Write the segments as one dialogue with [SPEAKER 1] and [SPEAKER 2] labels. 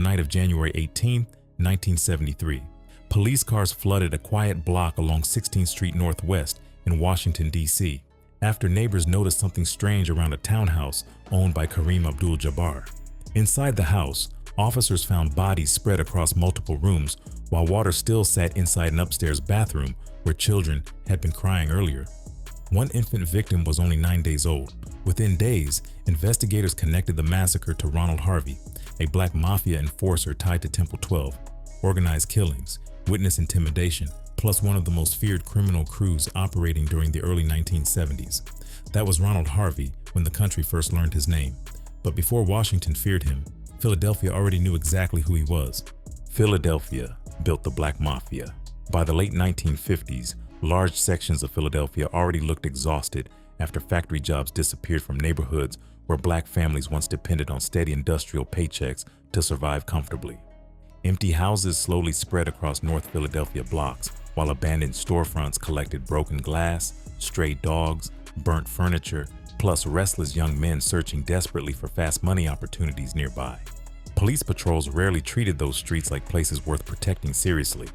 [SPEAKER 1] night of January 18, 1973, police cars flooded a quiet block along 16th Street Northwest in Washington, D.C., after neighbors noticed something strange around a townhouse owned by Kareem Abdul-Jabbar. Inside the house, officers found bodies spread across multiple rooms, while water still sat inside an upstairs bathroom where children had been crying earlier. One infant victim was only 9 days old. Within days, investigators connected the massacre to Ronald Harvey, a black mafia enforcer tied to Temple 12, organized killings, witness intimidation, plus one of the most feared criminal crews operating during the early 1970s. That was Ronald Harvey when the country first learned his name. But before Washington feared him, Philadelphia already knew exactly who he was. Philadelphia built the Black Mafia. By the late 1950s, large sections of Philadelphia already looked exhausted after factory jobs disappeared from neighborhoods where black families once depended on steady industrial paychecks to survive comfortably. Empty houses slowly spread across North Philadelphia blocks, while abandoned storefronts collected broken glass, stray dogs, burnt furniture, plus restless young men searching desperately for fast money opportunities nearby. Police patrols rarely treated those streets like places worth protecting seriously,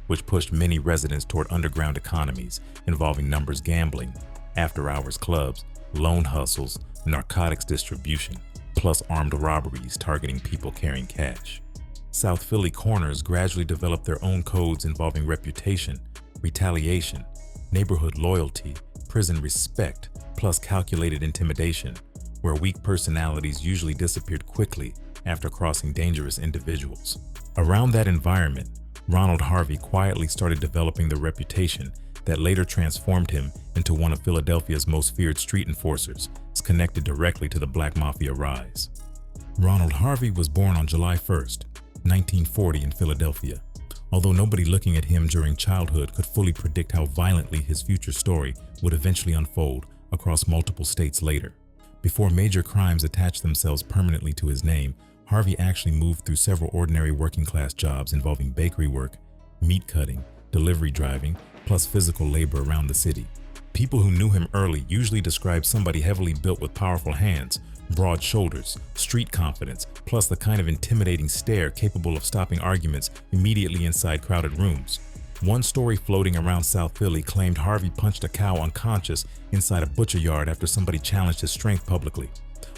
[SPEAKER 1] which pushed many residents toward underground economies involving numbers gambling, after-hours clubs, loan hustles, narcotics distribution, plus armed robberies targeting people carrying cash. South Philly corners gradually developed their own codes involving reputation, retaliation, neighborhood loyalty, prison respect, plus calculated intimidation, where weak personalities usually disappeared quickly after crossing dangerous individuals. Around that environment, Ronald Harvey quietly started developing the reputation that later transformed him into one of Philadelphia's most feared street enforcers, connected directly to the Black Mafia rise. Ronald Harvey was born on July 1st, 1940 in Philadelphia, although nobody looking at him during childhood could fully predict how violently his future story would eventually unfold across multiple states later. Before major crimes attached themselves permanently to his name, Harvey actually moved through several ordinary working-class jobs involving bakery work, meat cutting, delivery driving, plus physical labor around the city. People who knew him early usually described somebody heavily built with powerful hands, broad shoulders, street confidence, plus the kind of intimidating stare capable of stopping arguments immediately inside crowded rooms. One story floating around South Philly claimed Harvey punched a cow unconscious inside a butcher yard after somebody challenged his strength publicly,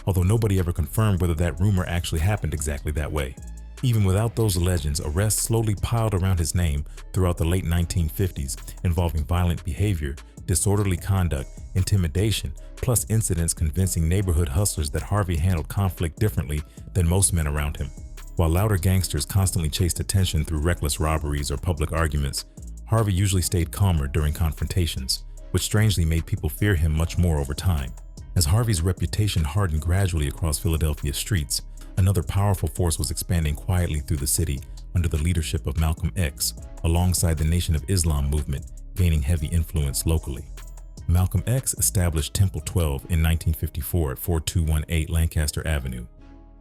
[SPEAKER 1] although nobody ever confirmed whether that rumor actually happened exactly that way. Even without those legends, arrests slowly piled around his name throughout the late 1950s involving violent behavior, disorderly conduct, intimidation, plus incidents convincing neighborhood hustlers that Harvey handled conflict differently than most men around him. While louder gangsters constantly chased attention through reckless robberies or public arguments, Harvey usually stayed calmer during confrontations, which strangely made people fear him much more over time. As Harvey's reputation hardened gradually across Philadelphia streets, another powerful force was expanding quietly through the city under the leadership of Malcolm X, alongside the Nation of Islam movement gaining heavy influence locally. Malcolm X established Temple 12 in 1954 at 4218 Lancaster Avenue,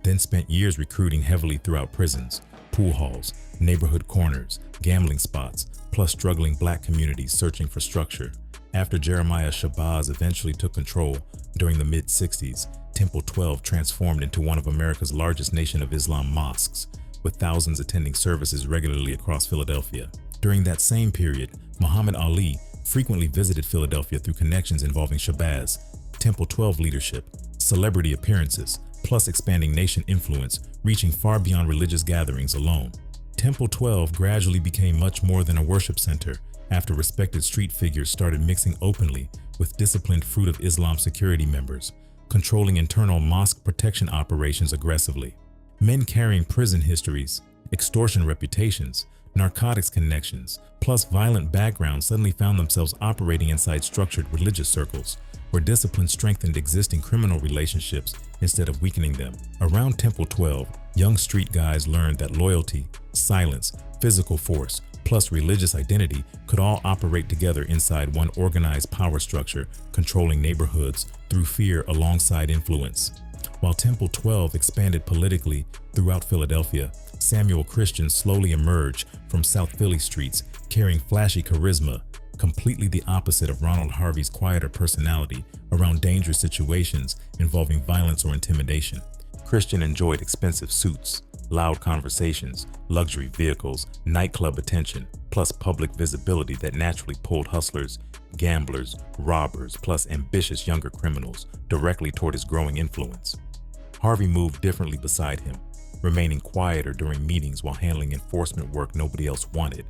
[SPEAKER 1] then spent years recruiting heavily throughout prisons, pool halls, neighborhood corners, gambling spots, plus struggling black communities searching for structure. After Jeremiah Shabazz eventually took control during the mid-60s, Temple 12 transformed into one of America's largest Nation of Islam mosques, with thousands attending services regularly across Philadelphia. During that same period, Muhammad Ali frequently visited Philadelphia through connections involving Shabazz, Temple 12 leadership, celebrity appearances, plus expanding nation influence, reaching far beyond religious gatherings alone. Temple 12 gradually became much more than a worship center after respected street figures started mixing openly with disciplined Fruit of Islam security members, controlling internal mosque protection operations aggressively. Men carrying prison histories, extortion reputations, narcotics connections, plus violent backgrounds suddenly found themselves operating inside structured religious circles, where discipline strengthened existing criminal relationships instead of weakening them. Around Temple 12, young street guys learned that loyalty, silence, physical force, plus religious identity could all operate together inside one organized power structure, controlling neighborhoods through fear alongside influence. While Temple 12 expanded politically throughout Philadelphia, Samuel Christian slowly emerged from South Philly streets carrying flashy charisma, completely the opposite of Ronald Harvey's quieter personality around dangerous situations involving violence or intimidation. Christian enjoyed expensive suits, loud conversations, luxury vehicles, nightclub attention, plus public visibility that naturally pulled hustlers, gamblers, robbers, plus ambitious younger criminals directly toward his growing influence. Harvey moved differently beside him, remaining quieter during meetings while handling enforcement work nobody else wanted,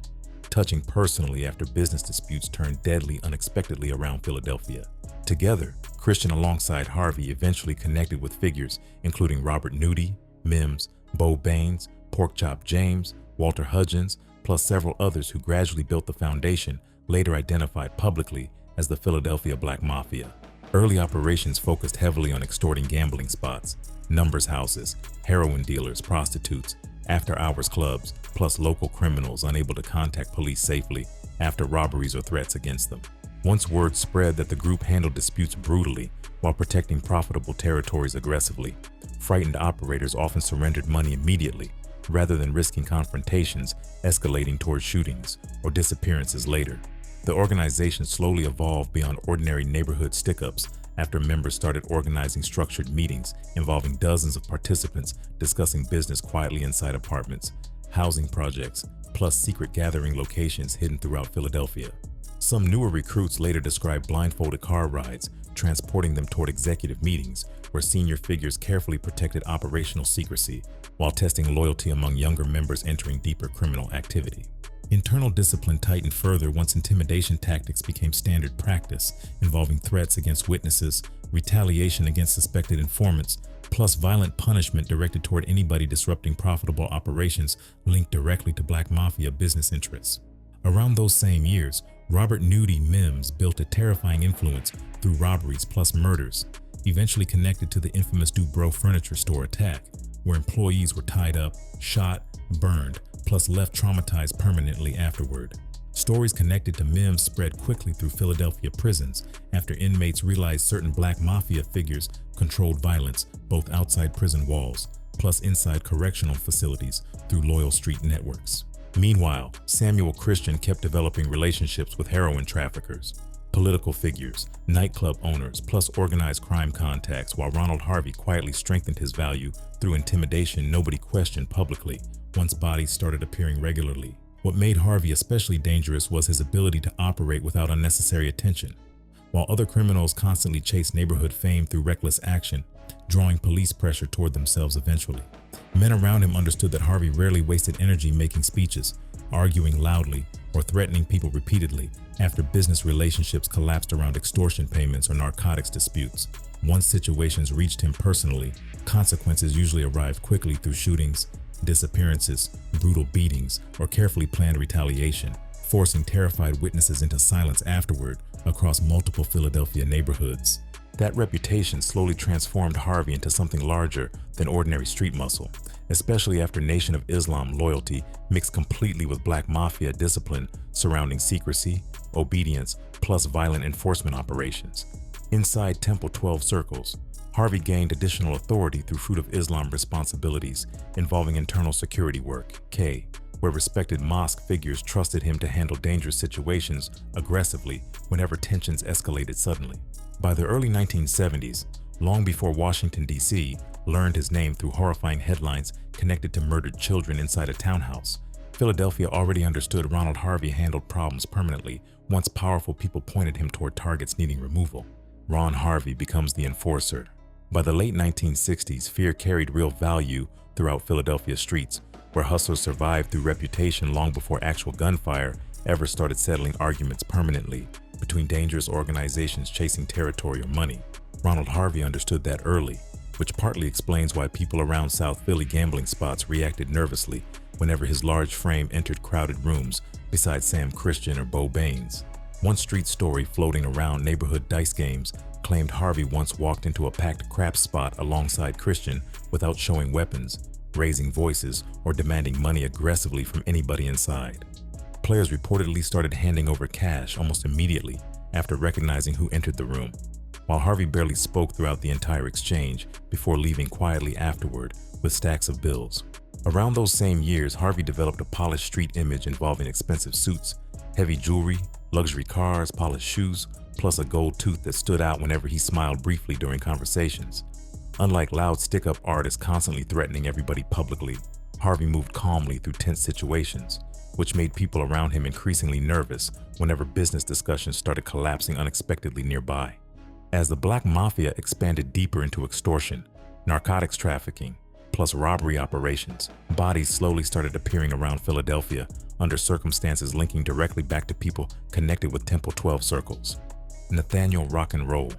[SPEAKER 1] touching personally after business disputes turned deadly unexpectedly around Philadelphia. Together, Christian alongside Harvey eventually connected with figures including Robert Nudie, Mims, Bo Baines, Porkchop James, Walter Hudgens, plus several others who gradually built the foundation later identified publicly as the Philadelphia Black Mafia. Early operations focused heavily on extorting gambling spots, numbers houses, heroin dealers, prostitutes, after-hours clubs, plus local criminals unable to contact police safely after robberies or threats against them. Once word spread that the group handled disputes brutally while protecting profitable territories aggressively, frightened operators often surrendered money immediately rather than risking confrontations escalating toward shootings or disappearances later. The organization slowly evolved beyond ordinary neighborhood stick-ups after members started organizing structured meetings involving dozens of participants discussing business quietly inside apartments, housing projects, plus secret gathering locations hidden throughout Philadelphia. Some newer recruits later described blindfolded car rides, transporting them toward executive meetings where senior figures carefully protected operational secrecy while testing loyalty among younger members entering deeper criminal activity. Internal discipline tightened further once intimidation tactics became standard practice, involving threats against witnesses, retaliation against suspected informants, plus violent punishment directed toward anybody disrupting profitable operations linked directly to Black Mafia business interests. Around those same years, Robert Nudie Mims built a terrifying influence through robberies plus murders, eventually connected to the infamous Dubrow furniture store attack, where employees were tied up, shot, burned, plus left traumatized permanently afterward. Stories connected to Mims spread quickly through Philadelphia prisons after inmates realized certain Black Mafia figures controlled violence both outside prison walls, plus inside correctional facilities through loyal street networks. Meanwhile, Samuel Christian kept developing relationships with heroin traffickers, political figures, nightclub owners, plus organized crime contacts, while Ronald Harvey quietly strengthened his value through intimidation nobody questioned publicly once bodies started appearing regularly. What made Harvey especially dangerous was his ability to operate without unnecessary attention. While other criminals constantly chased neighborhood fame through reckless action, drawing police pressure toward themselves eventually, men around him understood that Harvey rarely wasted energy making speeches, arguing loudly, or threatening people repeatedly after business relationships collapsed around extortion payments or narcotics disputes. Once situations reached him personally, consequences usually arrived quickly through shootings, disappearances, brutal beatings, or carefully planned retaliation, forcing terrified witnesses into silence afterward across multiple Philadelphia neighborhoods. That reputation slowly transformed Harvey into something larger than ordinary street muscle, especially after Nation of Islam loyalty mixed completely with Black Mafia discipline surrounding secrecy, obedience, plus violent enforcement operations. Inside Temple 12 circles, Harvey gained additional authority through Fruit of Islam responsibilities involving internal security work, K, where respected mosque figures trusted him to handle dangerous situations aggressively whenever tensions escalated suddenly. By the early 1970s, long before Washington, D.C. learned his name through horrifying headlines connected to murdered children inside a townhouse, Philadelphia already understood Ronald Harvey handled problems permanently once powerful people pointed him toward targets needing removal. Ron Harvey becomes the enforcer. By the late 1960s, fear carried real value throughout Philadelphia streets, where hustlers survived through reputation long before actual gunfire ever started settling arguments permanently between dangerous organizations chasing territory or money. Ronald Harvey understood that early, which partly explains why people around South Philly gambling spots reacted nervously whenever his large frame entered crowded rooms beside Sam Christian or Bo Baines. One street story floating around neighborhood dice games claimed Harvey once walked into a packed craps spot alongside Christian without showing weapons, raising voices, or demanding money aggressively from anybody inside. Players reportedly started handing over cash almost immediately after recognizing who entered the room, while Harvey barely spoke throughout the entire exchange before leaving quietly afterward with stacks of bills. Around those same years, Harvey developed a polished street image involving expensive suits, heavy jewelry, luxury cars, polished shoes, plus a gold tooth that stood out whenever he smiled briefly during conversations. Unlike loud stick-up artists constantly threatening everybody publicly, Harvey moved calmly through tense situations, which made people around him increasingly nervous whenever business discussions started collapsing unexpectedly nearby. As the Black Mafia expanded deeper into extortion, narcotics trafficking, plus robbery operations, bodies slowly started appearing around Philadelphia under circumstances linking directly back to people connected with Temple 12 circles. Nathaniel Rock and Roll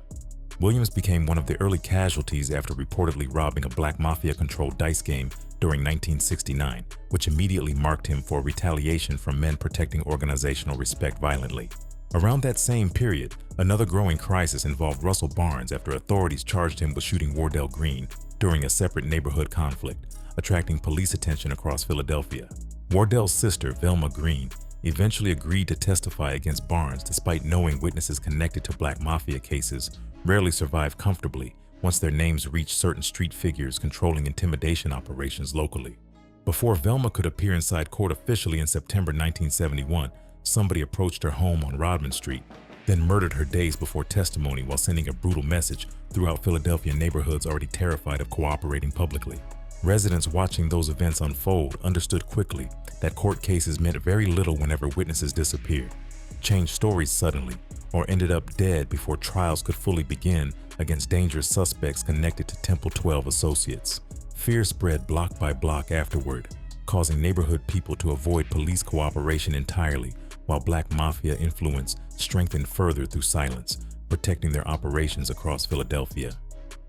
[SPEAKER 1] Williams became one of the early casualties after reportedly robbing a Black Mafia-controlled dice game during 1969, which immediately marked him for retaliation from men protecting organizational respect violently. Around that same period, another growing crisis involved Russell Barnes after authorities charged him with shooting Wardell Green during a separate neighborhood conflict, attracting police attention across Philadelphia. Wardell's sister, Velma Green, eventually agreed to testify against Barnes despite knowing witnesses connected to Black Mafia cases rarely survive comfortably once their names reach certain street figures controlling intimidation operations locally. Before Velma could appear inside court officially in September 1971, somebody approached her home on Rodman Street, then murdered her days before testimony while sending a brutal message throughout Philadelphia neighborhoods already terrified of cooperating publicly. Residents watching those events unfold understood quickly that court cases meant very little whenever witnesses disappeared, changed stories suddenly, or ended up dead before trials could fully begin against dangerous suspects connected to Temple 12 associates. Fear spread block by block afterward, causing neighborhood people to avoid police cooperation entirely, while Black Mafia influence strengthened further through silence, protecting their operations across Philadelphia.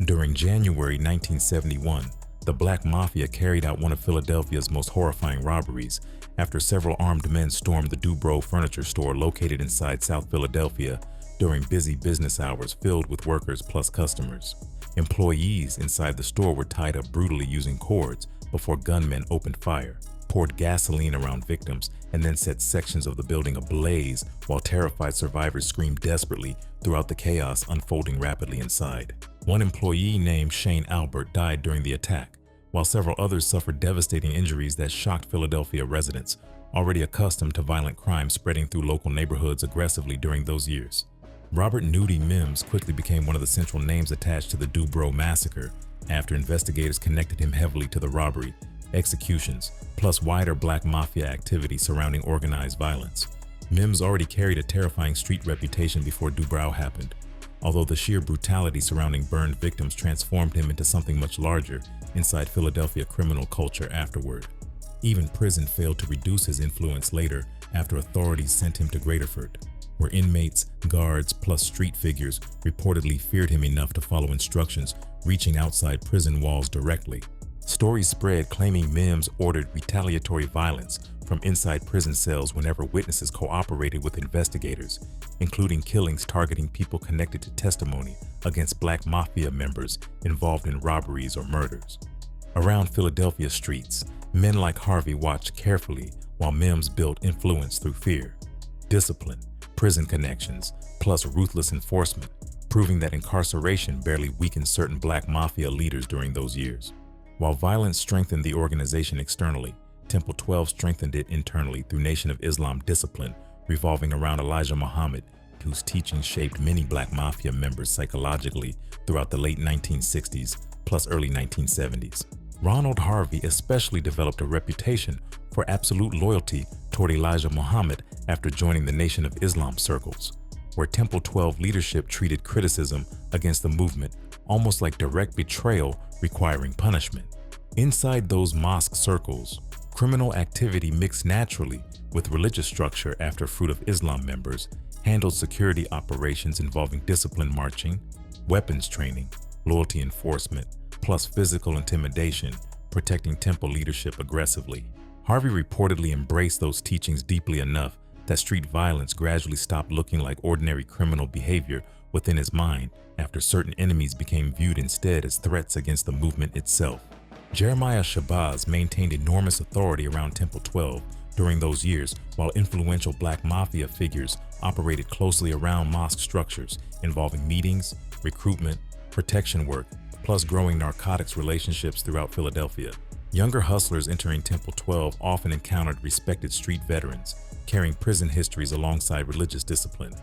[SPEAKER 1] During January 1971, the Black Mafia carried out one of Philadelphia's most horrifying robberies after several armed men stormed the Dubrow furniture store located inside South Philadelphia during busy business hours filled with workers plus customers. Employees inside the store were tied up brutally using cords before gunmen opened fire, poured gasoline around victims, and then set sections of the building ablaze while terrified survivors screamed desperately throughout the chaos unfolding rapidly inside. One employee named Shane Albert died during the attack, while several others suffered devastating injuries that shocked Philadelphia residents, already accustomed to violent crime spreading through local neighborhoods aggressively during those years. Robert Nudie Mims quickly became one of the central names attached to the Dubrow massacre after investigators connected him heavily to the robbery, executions, plus wider Black Mafia activity surrounding organized violence. Mims already carried a terrifying street reputation before Dubrow happened, although the sheer brutality surrounding burned victims transformed him into something much larger inside Philadelphia criminal culture afterward. Even prison failed to reduce his influence later after authorities sent him to Graterford, where inmates, guards, plus street figures reportedly feared him enough to follow instructions reaching outside prison walls directly. Stories spread claiming Mims ordered retaliatory violence from inside prison cells whenever witnesses cooperated with investigators, including killings targeting people connected to testimony against Black Mafia members involved in robberies or murders. Around Philadelphia streets, men like Harvey watched carefully while Mims built influence through fear, discipline, prison connections, plus ruthless enforcement, proving that incarceration barely weakened certain Black Mafia leaders during those years. While violence strengthened the organization externally, Temple 12 strengthened it internally through Nation of Islam discipline revolving around Elijah Muhammad, whose teachings shaped many Black Mafia members psychologically throughout the late 1960s plus early 1970s. Ronald Harvey especially developed a reputation for absolute loyalty toward Elijah Muhammad after joining the Nation of Islam circles, where Temple 12 leadership treated criticism against the movement almost like direct betrayal requiring punishment. Inside those mosque circles, criminal activity mixed naturally with religious structure after Fruit of Islam members handled security operations involving discipline marching, weapons training, loyalty enforcement, plus physical intimidation, protecting temple leadership aggressively. Harvey reportedly embraced those teachings deeply enough that street violence gradually stopped looking like ordinary criminal behavior within his mind after certain enemies became viewed instead as threats against the movement itself. Jeremiah Shabazz maintained enormous authority around Temple 12 during those years, while influential Black Mafia figures operated closely around mosque structures involving meetings, recruitment, protection work, plus growing narcotics relationships throughout Philadelphia. Younger hustlers entering Temple 12 often encountered respected street veterans, carrying prison histories alongside religious discipline,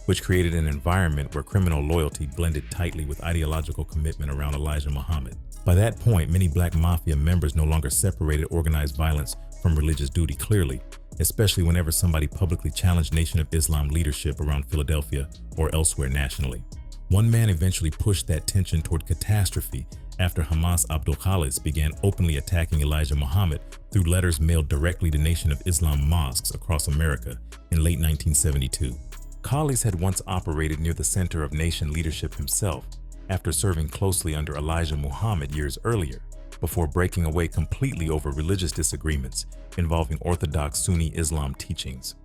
[SPEAKER 1] which created an environment where criminal loyalty blended tightly with ideological commitment around Elijah Muhammad. By that point, many black mafia members no longer separated organized violence from religious duty clearly, especially whenever somebody publicly challenged Nation of Islam leadership around Philadelphia or elsewhere nationally. One man eventually pushed that tension toward catastrophe after Kareem Abdul-Jabbar began openly attacking Elijah Muhammad through letters mailed directly to Nation of Islam mosques across America in late 1972. Khalis had once operated near the center of nation leadership himself after serving closely under Elijah Muhammad years earlier, before breaking away completely over religious disagreements involving Orthodox Sunni Islam teachings.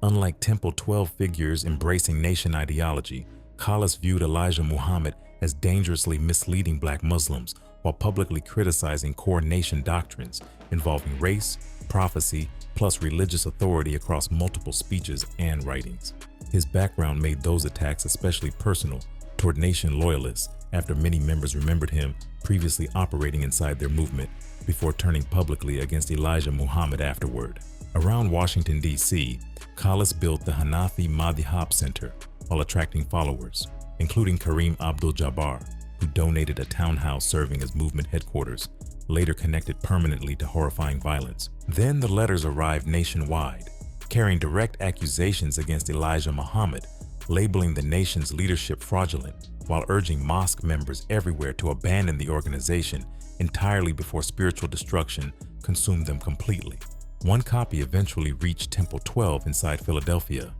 [SPEAKER 1] Unlike Temple 12 figures embracing nation ideology, Khalis viewed Elijah Muhammad as dangerously misleading black Muslims while publicly criticizing core nation doctrines involving race, prophecy, plus religious authority across multiple speeches and writings. His background made those attacks especially personal toward nation loyalists after many members remembered him previously operating inside their movement before turning publicly against Elijah Muhammad afterward. Around Washington, D.C., Khalis built the Hanafi Madhhab Center while attracting followers, including Kareem Abdul-Jabbar, who donated a townhouse serving as movement headquarters, later connected permanently to horrifying violence. Then the letters arrived nationwide, carrying direct accusations against Elijah Muhammad, labeling the nation's leadership fraudulent, while urging mosque members everywhere to abandon the organization entirely before spiritual destruction consumed them completely. One copy eventually reached Temple 12 inside Philadelphia,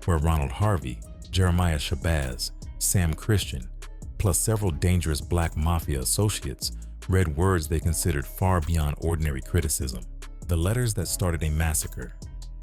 [SPEAKER 1] where Ronald Harvey, Jeremiah Shabazz, Sam Christian, plus several dangerous black mafia associates read words they considered far beyond ordinary criticism. The letters that started a massacre.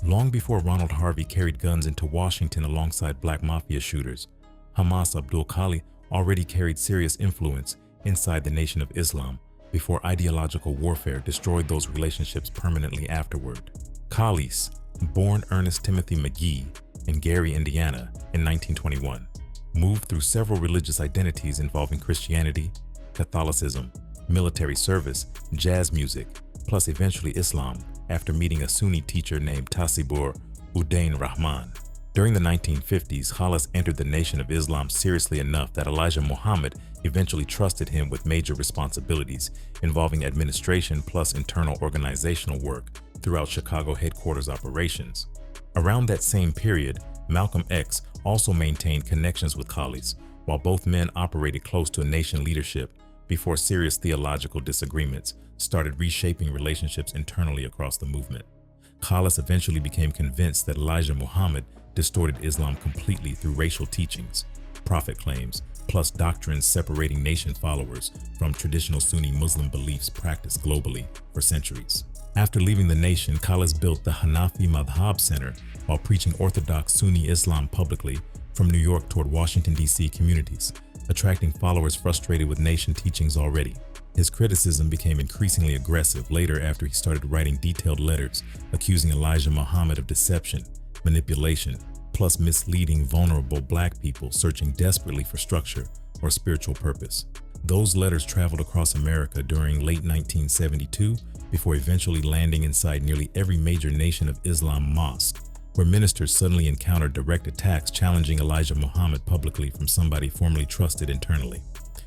[SPEAKER 1] Long before Ronald Harvey carried guns into Washington alongside black mafia shooters, Kareem Abdul-Jabbar already carried serious influence inside the Nation of Islam before ideological warfare destroyed those relationships permanently afterward. Khalis, born Ernest Timothy McGee in Gary, Indiana in 1921, moved through several religious identities involving Christianity, Catholicism, military service, jazz music, plus eventually Islam after meeting a Sunni teacher named Tasibur Udain Rahman. During the 1950s, Khalis entered the Nation of Islam seriously enough that Elijah Muhammad eventually trusted him with major responsibilities involving administration plus internal organizational work throughout Chicago headquarters operations. Around that same period, Malcolm X also maintained connections with Khalis, while both men operated close to nation leadership before serious theological disagreements started reshaping relationships internally across the movement. Khalis eventually became convinced that Elijah Muhammad distorted Islam completely through racial teachings, prophet claims, plus doctrines separating nation followers from traditional Sunni Muslim beliefs practiced globally for centuries. After leaving the nation, Khalis built the Hanafi Madhhab Center while preaching Orthodox Sunni Islam publicly from New York toward Washington, D.C. communities, attracting followers frustrated with nation teachings already. His criticism became increasingly aggressive later after he started writing detailed letters accusing Elijah Muhammad of deception, manipulation, plus misleading vulnerable black people searching desperately for structure or spiritual purpose. Those letters traveled across America during late 1972 before eventually landing inside nearly every major Nation of Islam mosque, where ministers suddenly encountered direct attacks challenging Elijah Muhammad publicly from somebody formerly trusted internally.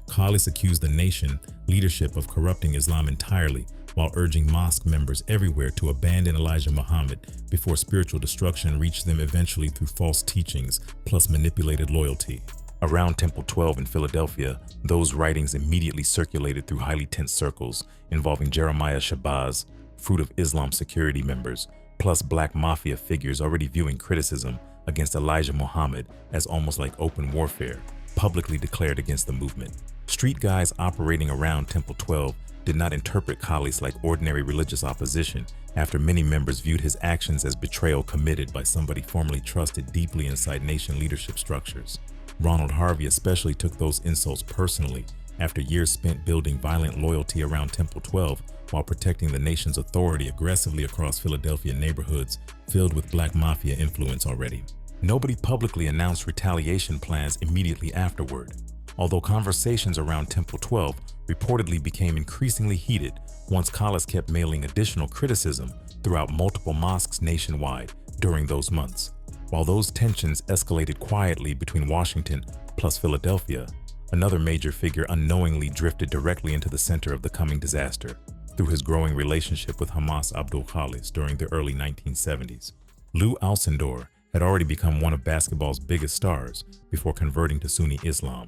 [SPEAKER 1] Khalis accused the nation leadership of corrupting Islam entirely while urging mosque members everywhere to abandon Elijah Muhammad before spiritual destruction reached them eventually through false teachings plus manipulated loyalty. Around Temple 12 in Philadelphia, those writings immediately circulated through highly tense circles involving Jeremiah Shabazz, Fruit of Islam security members, plus black mafia figures already viewing criticism against Elijah Muhammad as almost like open warfare, publicly declared against the movement. Street guys operating around Temple 12 did not interpret Khalis like ordinary religious opposition after many members viewed his actions as betrayal committed by somebody formerly trusted deeply inside nation leadership structures. Ronald Harvey especially took those insults personally after years spent building violent loyalty around Temple 12 while protecting the nation's authority aggressively across Philadelphia neighborhoods filled with black mafia influence already. Nobody publicly announced retaliation plans immediately afterward, although conversations around Temple 12 reportedly became increasingly heated once Khalis kept mailing additional criticism throughout multiple mosques nationwide during those months. While those tensions escalated quietly between Washington plus Philadelphia, another major figure unknowingly drifted directly into the center of the coming disaster through his growing relationship with Hamas Abdul-Khalis during the early 1970s. Lou Alcindor had already become one of basketball's biggest stars before converting to Sunni Islam,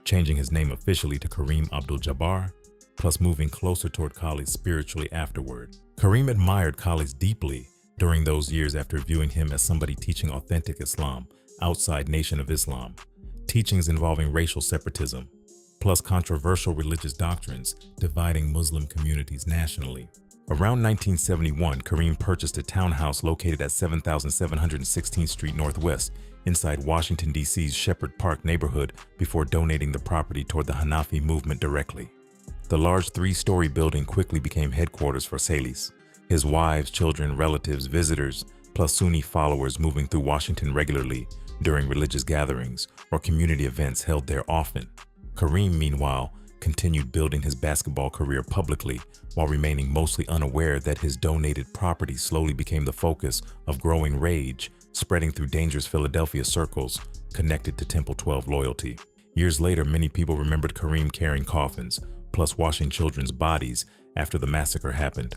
[SPEAKER 1] changing his name officially to Kareem Abdul-Jabbar, plus moving closer toward Khalis spiritually afterward. Kareem admired Khalis deeply during those years after viewing him as somebody teaching authentic Islam outside Nation of Islam, teachings involving racial separatism, plus controversial religious doctrines dividing Muslim communities nationally. Around 1971, Kareem purchased a townhouse located at 7716th Street Northwest inside Washington, D.C.'s Shepherd Park neighborhood before donating the property toward the Hanafi movement directly. The large three-story building quickly became headquarters for Salis, his wives, children, relatives, visitors, plus Sunni followers moving through Washington regularly during religious gatherings or community events held there often. Kareem, meanwhile, continued building his basketball career publicly while remaining mostly unaware that his donated property slowly became the focus of growing rage, spreading through dangerous Philadelphia circles connected to Temple 12 loyalty. Years later, many people remembered Kareem carrying coffins, plus washing children's bodies after the massacre happened,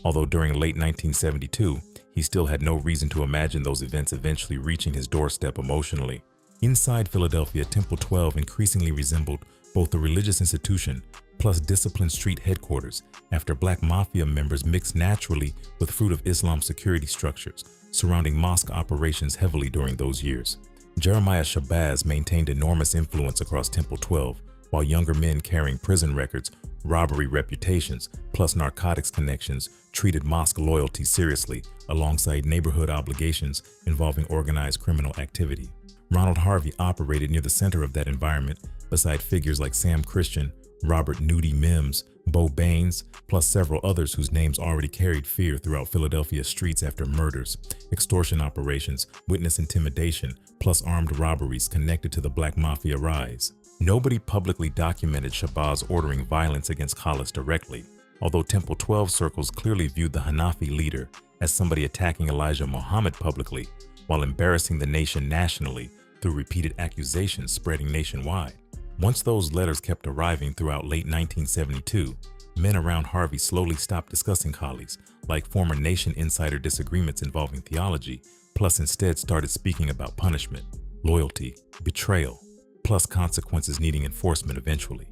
[SPEAKER 1] although during late 1972, he still had no reason to imagine those events eventually reaching his doorstep emotionally. Inside Philadelphia, Temple 12 increasingly resembled both a religious institution plus disciplined street headquarters after Black Mafia members mixed naturally with Fruit of Islam security structures surrounding mosque operations heavily during those years. Jeremiah Shabazz maintained enormous influence across Temple 12, while younger men carrying prison records, robbery reputations, plus narcotics connections treated mosque loyalty seriously alongside neighborhood obligations involving organized criminal activity. Ronald Harvey operated near the center of that environment beside figures like Sam Christian, Robert Nudie Mims, Bo Baines, plus several others whose names already carried fear throughout Philadelphia streets after murders, extortion operations, witness intimidation, plus armed robberies connected to the Black Mafia rise. Nobody publicly documented Shabazz ordering violence against Khalis directly, although Temple 12 circles clearly viewed the Hanafi leader as somebody attacking Elijah Muhammad publicly while embarrassing the nation nationally through repeated accusations spreading nationwide. Once those letters kept arriving throughout late 1972, men around Harvey slowly stopped discussing Khalis like former nation insider disagreements involving theology, plus instead started speaking about punishment, loyalty, betrayal, plus consequences needing enforcement eventually.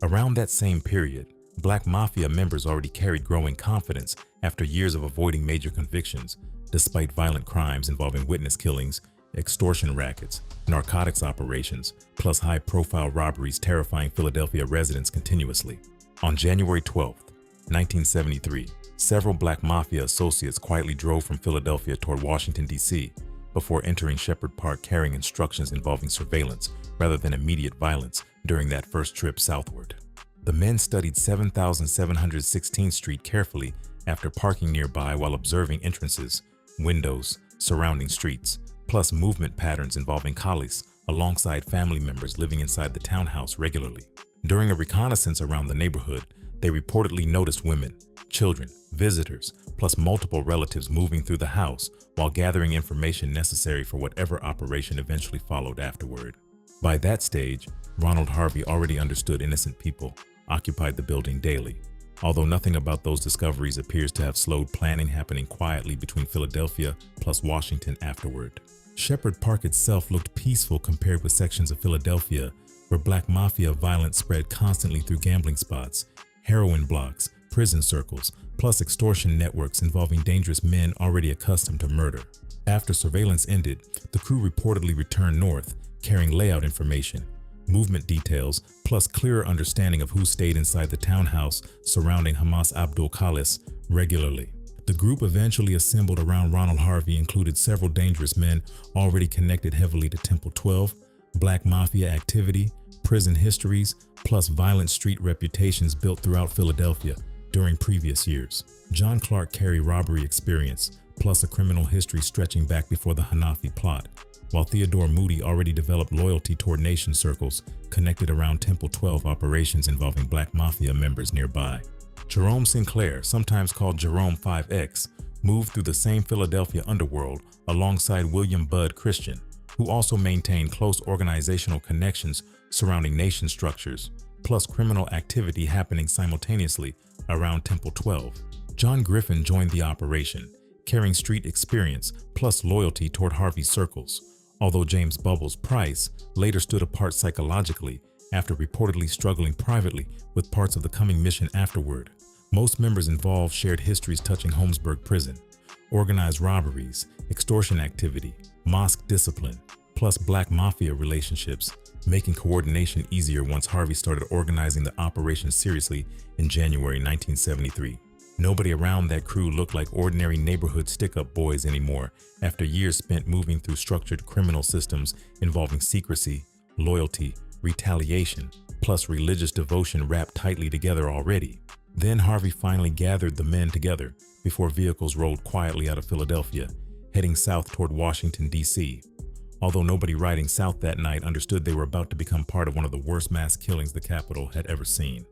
[SPEAKER 1] Around that same period, Black Mafia members already carried growing confidence after years of avoiding major convictions, despite violent crimes involving witness killings, extortion rackets, narcotics operations, plus high-profile robberies terrifying Philadelphia residents continuously. On January 12, 1973, several Black Mafia associates quietly drove from Philadelphia toward Washington, D.C., before entering Shepherd Park carrying instructions involving surveillance rather than immediate violence during that first trip southward. The men studied 7716th Street carefully after parking nearby while observing entrances, windows, surrounding streets, plus movement patterns involving Khalis alongside family members living inside the townhouse regularly. During a reconnaissance around the neighborhood, they reportedly noticed women, children, visitors, plus multiple relatives moving through the house while gathering information necessary for whatever operation eventually followed afterward. By that stage, Ronald Harvey already understood innocent people occupied the building daily, although nothing about those discoveries appears to have slowed planning happening quietly between Philadelphia plus Washington afterward. Shepherd Park itself looked peaceful compared with sections of Philadelphia where Black Mafia violence spread constantly through gambling spots, heroin blocks, prison circles, plus extortion networks involving dangerous men already accustomed to murder. After surveillance ended, the crew reportedly returned north, carrying layout information, movement details, plus clearer understanding of who stayed inside the townhouse surrounding Hamas Abdul-Khalis regularly. The group eventually assembled around Ronald Harvey included several dangerous men already connected heavily to Temple 12, Black Mafia activity, prison histories, plus violent street reputations built throughout Philadelphia during previous years. John Clark carried robbery experience, plus a criminal history stretching back before the Hanafi plot, while Theodore Moody already developed loyalty toward nation circles connected around Temple 12 operations involving Black Mafia members nearby. Jerome Sinclair, sometimes called Jerome 5X, moved through the same Philadelphia underworld alongside William Bud Christian, who also maintained close organizational connections surrounding nation structures, plus criminal activity happening simultaneously around Temple 12. John Griffin joined the operation, carrying street experience plus loyalty toward Harvey's circles, although James "Bubbles" Price later stood apart psychologically after reportedly struggling privately with parts of the coming mission afterward. Most members involved shared histories touching Holmesburg Prison, organized robberies, extortion activity, mosque discipline, plus black mafia relationships, making coordination easier once Harvey started organizing the operation seriously in January 1973. Nobody around that crew looked like ordinary neighborhood stick-up boys anymore after years spent moving through structured criminal systems involving secrecy, loyalty, retaliation, plus religious devotion wrapped tightly together already. Then Harvey finally gathered the men together before vehicles rolled quietly out of Philadelphia, heading south toward Washington, D.C. Although nobody riding south that night understood they were about to become part of one of the worst mass killings the capital had ever seen.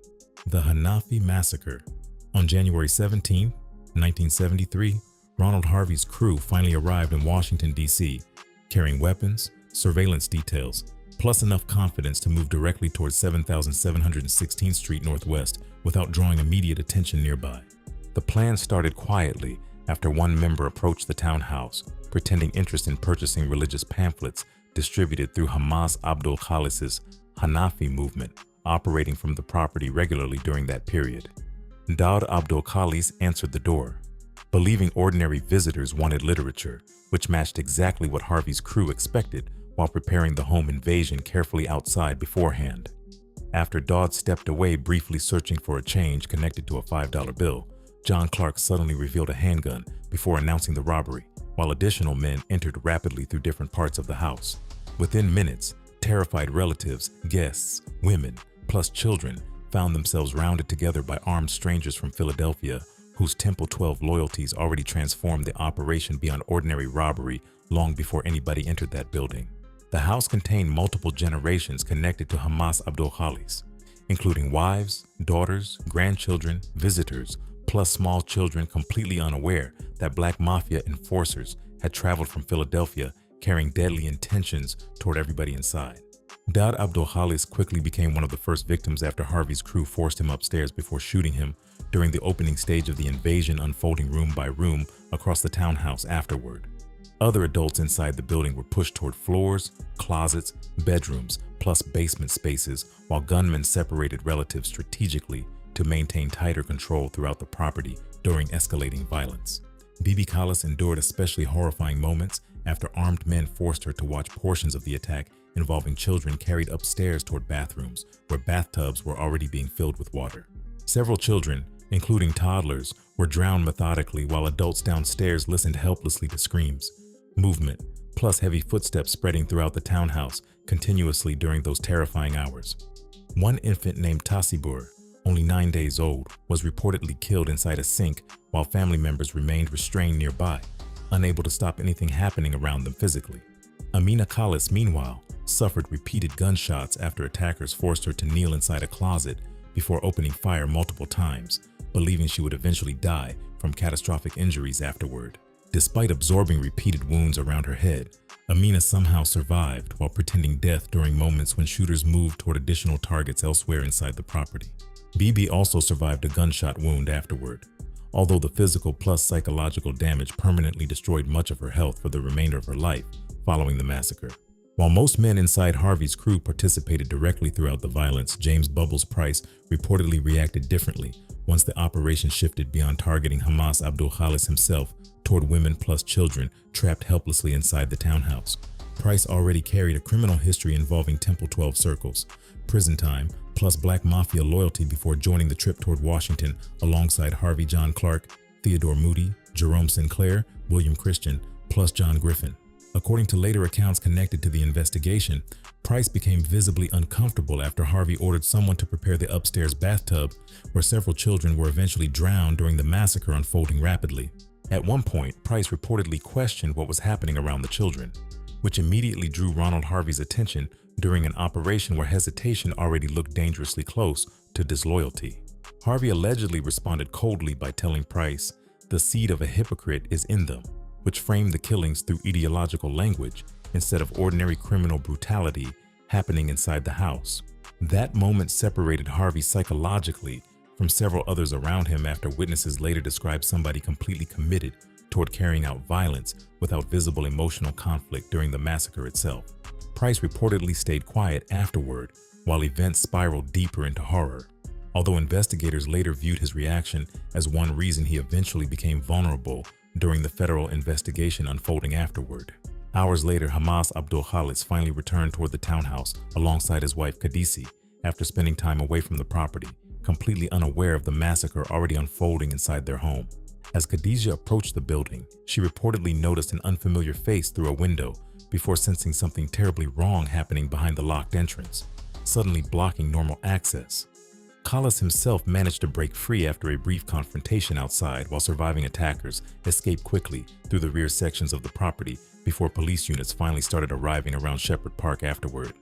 [SPEAKER 1] The Hanafi Massacre. On January 17, 1973, Ronald Harvey's crew finally arrived in Washington, D.C., carrying weapons, surveillance details, plus enough confidence to move directly towards 7716th Street Northwest without drawing immediate attention nearby. The plan started quietly after one member approached the townhouse, pretending interest in purchasing religious pamphlets distributed through Hamas Abdul-Khalis's Hanafi movement, operating from the property regularly during that period. Daud Abdul-Khalis answered the door, believing ordinary visitors wanted literature, which matched exactly what Harvey's crew expected while preparing the home invasion carefully outside beforehand. After Daud stepped away briefly searching for a change connected to a $5 bill, John Clark suddenly revealed a handgun before announcing the robbery, while additional men entered rapidly through different parts of the house. Within minutes, terrified relatives, guests, women, plus children found themselves rounded together by armed strangers from Philadelphia, whose Temple 12 loyalties already transformed the operation beyond ordinary robbery long before anybody entered that building. The house contained multiple generations connected to Hamas Abdul-Khalis, including wives, daughters, grandchildren, visitors, plus small children completely unaware that black mafia enforcers had traveled from Philadelphia carrying deadly intentions toward everybody inside. Daud Abdul-Khalis quickly became one of the first victims after Harvey's crew forced him upstairs before shooting him during the opening stage of the invasion, unfolding room by room across the townhouse afterward. Other adults inside the building were pushed toward floors, closets, bedrooms, plus basement spaces, while gunmen separated relatives strategically to maintain tighter control throughout the property during escalating violence. Bibi Khalis endured especially horrifying moments after armed men forced her to watch portions of the attack involving children carried upstairs toward bathrooms where bathtubs were already being filled with water. Several children, including toddlers, were drowned methodically while adults downstairs listened helplessly to screams, movement, plus heavy footsteps spreading throughout the townhouse continuously during those terrifying hours. One infant named Tassibur, only 9 days old, was reportedly killed inside a sink while family members remained restrained nearby, unable to stop anything happening around them physically. Amina Khalis, meanwhile, suffered repeated gunshots after attackers forced her to kneel inside a closet before opening fire multiple times, believing she would eventually die from catastrophic injuries afterward. Despite absorbing repeated wounds around her head, Amina somehow survived while pretending death during moments when shooters moved toward additional targets elsewhere inside the property. Bibi also survived a gunshot wound afterward, although the physical plus psychological damage permanently destroyed much of her health for the remainder of her life following the massacre. While most men inside Harvey's crew participated directly throughout the violence, James "Bubbles" Price reportedly reacted differently once the operation shifted beyond targeting Hamas Abdul-Khalis himself toward women plus children trapped helplessly inside the townhouse. Price already carried a criminal history involving Temple 12 circles, prison time, plus black mafia loyalty before joining the trip toward Washington alongside Harvey John Clark, Theodore Moody, Jerome Sinclair, William Christian, plus John Griffin. According to later accounts connected to the investigation, Price became visibly uncomfortable after Harvey ordered someone to prepare the upstairs bathtub, where several children were eventually drowned during the massacre unfolding rapidly. At one point, Price reportedly questioned what was happening around the children, which immediately drew Ronald Harvey's attention during an operation where hesitation already looked dangerously close to disloyalty. Harvey allegedly responded coldly by telling Price the seed of a hypocrite is in them, which framed the killings through ideological language instead of ordinary criminal brutality happening inside the house. That moment separated Harvey psychologically from several others around him after witnesses later described somebody completely committed toward carrying out violence without visible emotional conflict during the massacre itself. Price reportedly stayed quiet afterward while events spiraled deeper into horror, although investigators later viewed his reaction as one reason he eventually became vulnerable during the federal investigation unfolding afterward. Hours later, Kareem Abdul-Jabbar finally returned toward the townhouse alongside his wife Khadisi after spending time away from the property, completely unaware of the massacre already unfolding inside their home. As Khadija approached the building, she reportedly noticed an unfamiliar face through a window before sensing something terribly wrong happening behind the locked entrance, suddenly blocking normal access. Khalis himself managed to break free after a brief confrontation outside while surviving attackers escaped quickly through the rear sections of the property before police units finally started arriving around Shepherd Park afterward.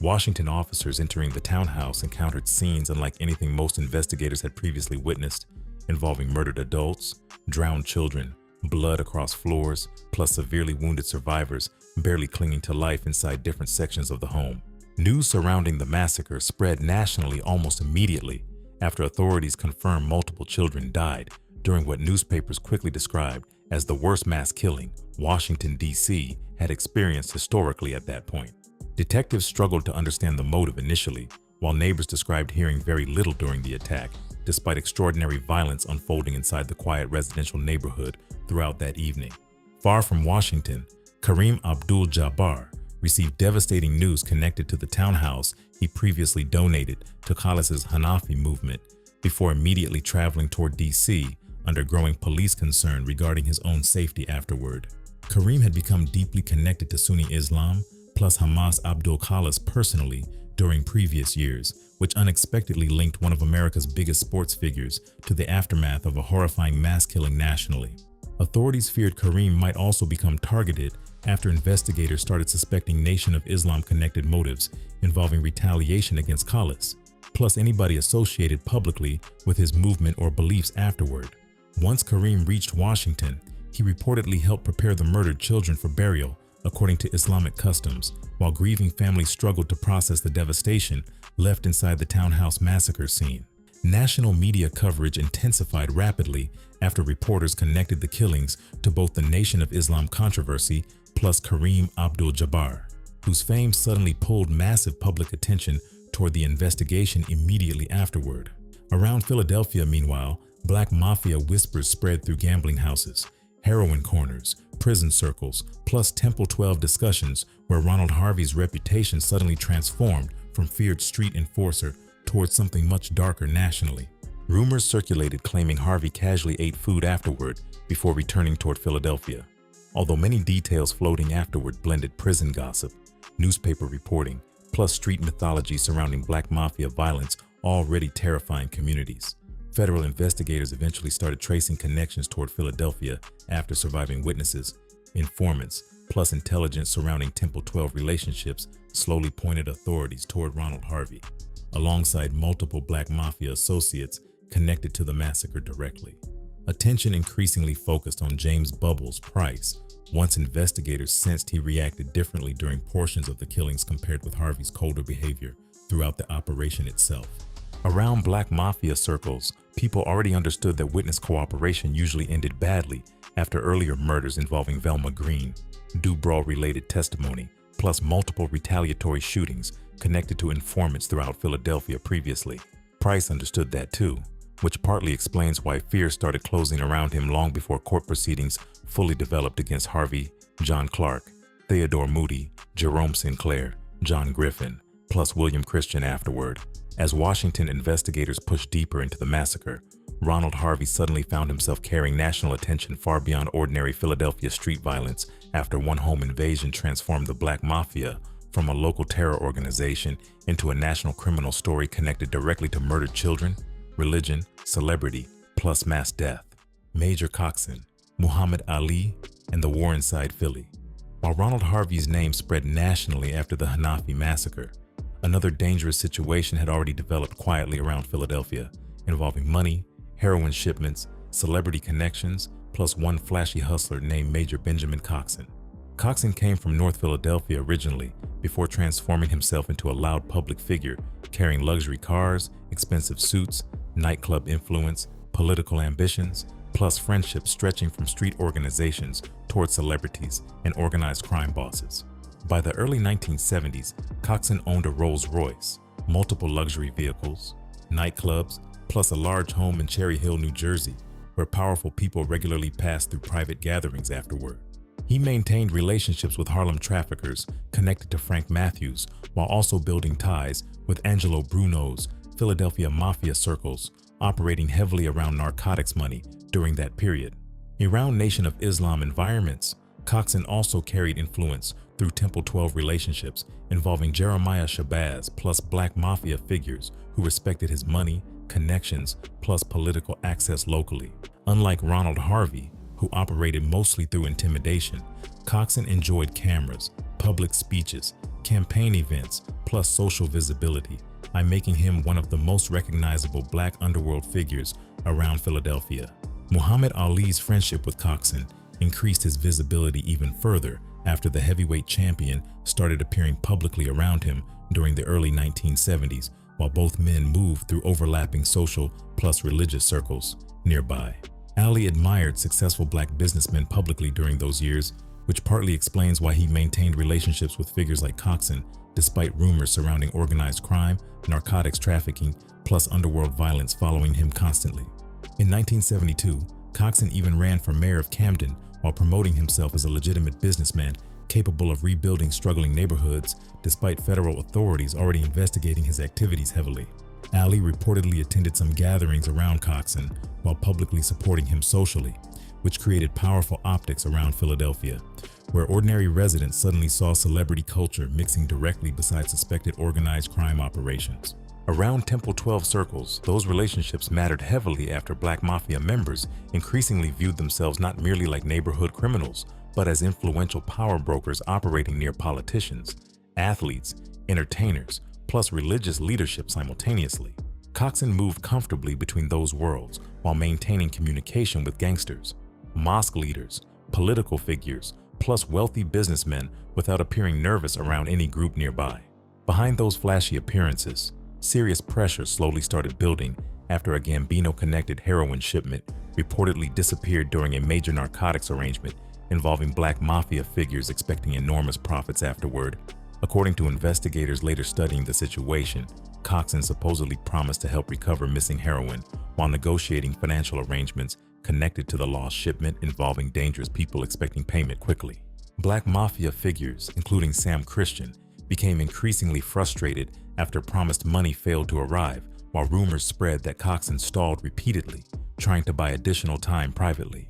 [SPEAKER 1] Washington officers entering the townhouse encountered scenes unlike anything most investigators had previously witnessed, involving murdered adults, drowned children, blood across floors, plus severely wounded survivors barely clinging to life inside different sections of the home. News surrounding the massacre spread nationally almost immediately after authorities confirmed multiple children died during what newspapers quickly described as the worst mass killing Washington, D.C. had experienced historically at that point. Detectives struggled to understand the motive initially, while neighbors described hearing very little during the attack, despite extraordinary violence unfolding inside the quiet residential neighborhood throughout that evening. Far from Washington, Kareem Abdul-Jabbar received devastating news connected to the townhouse he previously donated to Khalis's Hanafi movement before immediately traveling toward D.C. under growing police concern regarding his own safety afterward. Kareem had become deeply connected to Sunni Islam plus Hamas Abdul Khalis personally during previous years, which unexpectedly linked one of America's biggest sports figures to the aftermath of a horrifying mass killing nationally. Authorities feared Kareem might also become targeted after investigators started suspecting Nation of Islam-connected motives involving retaliation against Khalis, plus anybody associated publicly with his movement or beliefs afterward. Once Kareem reached Washington, he reportedly helped prepare the murdered children for burial according to Islamic customs, while grieving families struggled to process the devastation left inside the townhouse massacre scene. National media coverage intensified rapidly after reporters connected the killings to both the Nation of Islam controversy plus Kareem Abdul-Jabbar, whose fame suddenly pulled massive public attention toward the investigation immediately afterward. Around Philadelphia, meanwhile, black mafia whispers spread through gambling houses, heroin corners, prison circles, plus Temple 12 discussions where Ronald Harvey's reputation suddenly transformed from feared street enforcer towards something much darker nationally. Rumors circulated claiming Harvey casually ate food afterward before returning toward Philadelphia, although many details floating afterward blended prison gossip, newspaper reporting, plus street mythology surrounding black mafia violence already terrifying communities. Federal investigators eventually started tracing connections toward Philadelphia after surviving witnesses, informants, plus intelligence surrounding Temple 12 relationships slowly pointed authorities toward Ronald Harvey, alongside multiple black mafia associates connected to the massacre directly. Attention increasingly focused on James "Bubbles" Price, once investigators sensed he reacted differently during portions of the killings compared with Harvey's colder behavior throughout the operation itself. Around black mafia circles, people already understood that witness cooperation usually ended badly after earlier murders involving Velma Green, Dubraw-related testimony, plus multiple retaliatory shootings connected to informants throughout Philadelphia previously. Price understood that too, which partly explains why fear started closing around him long before court proceedings fully developed against Harvey, John Clark, Theodore Moody, Jerome Sinclair, John Griffin, plus William Christian afterward. As Washington investigators pushed deeper into the massacre, Ronald Harvey suddenly found himself carrying national attention far beyond ordinary Philadelphia street violence after one home invasion transformed the Black Mafia from a local terror organization into a national criminal story connected directly to murdered children, religion, celebrity, plus mass death. Major Coxon, Muhammad Ali, and the war inside Philly. While Ronald Harvey's name spread nationally after the Hanafi massacre, another dangerous situation had already developed quietly around Philadelphia, involving money, heroin shipments, celebrity connections, plus one flashy hustler named Major Benjamin Coxon. Coxon came from North Philadelphia originally, before transforming himself into a loud public figure, carrying luxury cars, expensive suits, nightclub influence, political ambitions, plus friendships stretching from street organizations towards celebrities and organized crime bosses. By the early 1970s, Coxon owned a Rolls-Royce, multiple luxury vehicles, nightclubs, plus a large home in Cherry Hill, New Jersey, where powerful people regularly passed through private gatherings afterward. He maintained relationships with Harlem traffickers connected to Frank Matthews, while also building ties with Angelo Bruno's Philadelphia Mafia circles, operating heavily around narcotics money during that period. Around Nation of Islam environments, Coxon also carried influence through Temple 12 relationships involving Jeremiah Shabazz plus Black Mafia figures who respected his money, connections, plus political access locally. Unlike Ronald Harvey, who operated mostly through intimidation, Coxon enjoyed cameras, public speeches, campaign events, plus social visibility, by making him one of the most recognizable Black underworld figures around Philadelphia. Muhammad Ali's friendship with Coxon increased his visibility even further after the heavyweight champion started appearing publicly around him during the early 1970s, while both men moved through overlapping social plus religious circles nearby. Ali admired successful Black businessmen publicly during those years, which partly explains why he maintained relationships with figures like Coxon despite rumors surrounding organized crime, narcotics trafficking, plus underworld violence following him constantly. In 1972, Coxon even ran for mayor of Camden while promoting himself as a legitimate businessman capable of rebuilding struggling neighborhoods despite federal authorities already investigating his activities heavily. Ali reportedly attended some gatherings around Coxon while publicly supporting him socially, which created powerful optics around Philadelphia, where ordinary residents suddenly saw celebrity culture mixing directly beside suspected organized crime operations. Around Temple 12 circles, those relationships mattered heavily after Black Mafia members increasingly viewed themselves not merely like neighborhood criminals, but as influential power brokers operating near politicians, athletes, entertainers, plus religious leadership simultaneously. Coxon moved comfortably between those worlds while maintaining communication with gangsters, mosque leaders, political figures, plus wealthy businessmen without appearing nervous around any group nearby. Behind those flashy appearances, serious pressure slowly started building after a Gambino-connected heroin shipment reportedly disappeared during a major narcotics arrangement involving Black Mafia figures expecting enormous profits afterward. According to investigators later studying the situation, Coxon supposedly promised to help recover missing heroin while negotiating financial arrangements connected to the lost shipment involving dangerous people expecting payment quickly. Black Mafia figures, including Sam Christian, became increasingly frustrated after promised money failed to arrive, while rumors spread that Coxon stalled repeatedly, trying to buy additional time privately.